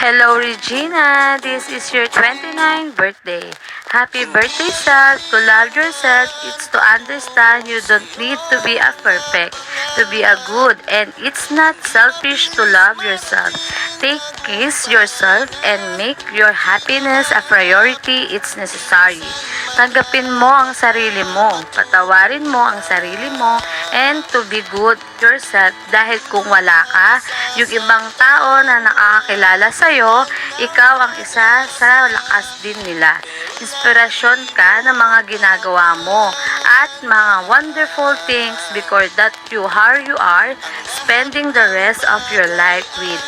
Hello Regina, this is your 29th birthday. Happy birthday self. To love yourself, it's to understand you don't need to be a perfect, to be a good, and it's not selfish to love yourself. Take kiss yourself and make your happiness a priority. It's necessary. Tanggapin mo ang sarili mo, patawarin mo ang sarili mo, and to be good yourself dahil kung wala ka, yung ibang tao na nakakakilala sa'yo, ikaw ang isa sa lakas din nila. Inspirasyon ka ng mga ginagawa mo at mga wonderful things because that you are spending the rest of your life with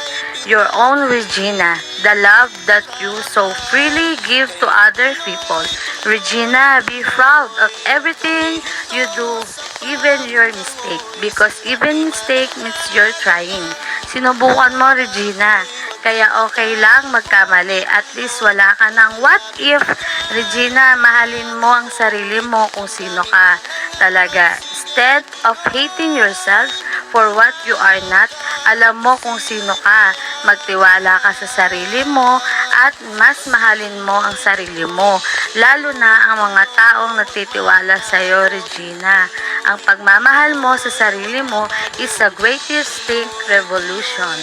your own Regina, the love that you so freely give to other people. Regina, be proud of everything you do, even your mistake, because even mistake means you're trying. Sinubukan mo, Regina, kaya okay lang magkamali. At least wala ka ng what if. Regina, mahalin mo ang sarili mo kung sino ka talaga. Instead of hating yourself for what you are not, alam mo kung sino ka. Magtiwala ka sa sarili mo at mas mahalin mo ang sarili mo. Lalo na ang mga taong nagtitiwala sa iyo, Regina. Ang pagmamahal mo sa sarili mo is the greatest thing revolution.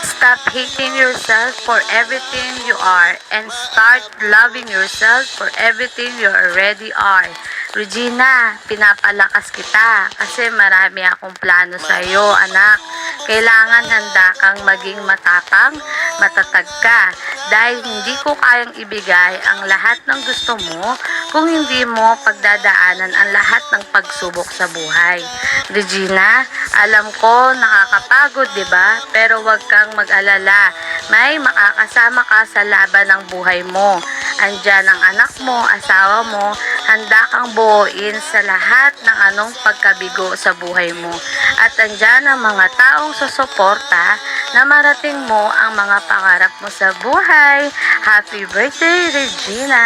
Stop hating yourself for everything you are and start loving yourself for everything you already are. Regina, pinapalakas kita kasi marami akong plano sa iyo, anak. Kailangan handa kang maging matapang, matatag ka dahil hindi ko kayang ibigay ang lahat ng gusto mo kung hindi mo pagdadaanan ang lahat ng pagsubok sa buhay. Regina, alam ko nakakapagod, 'di ba? Pero huwag kang mag-alala. May makakasama ka sa laban ng buhay mo. Andiyan ang anak mo, asawa mo, handa kang buuin sa lahat ng anong pagkabigo sa buhay mo. At andyan ang mga taong susuporta na marating mo ang mga pangarap mo sa buhay. Happy birthday, Regina!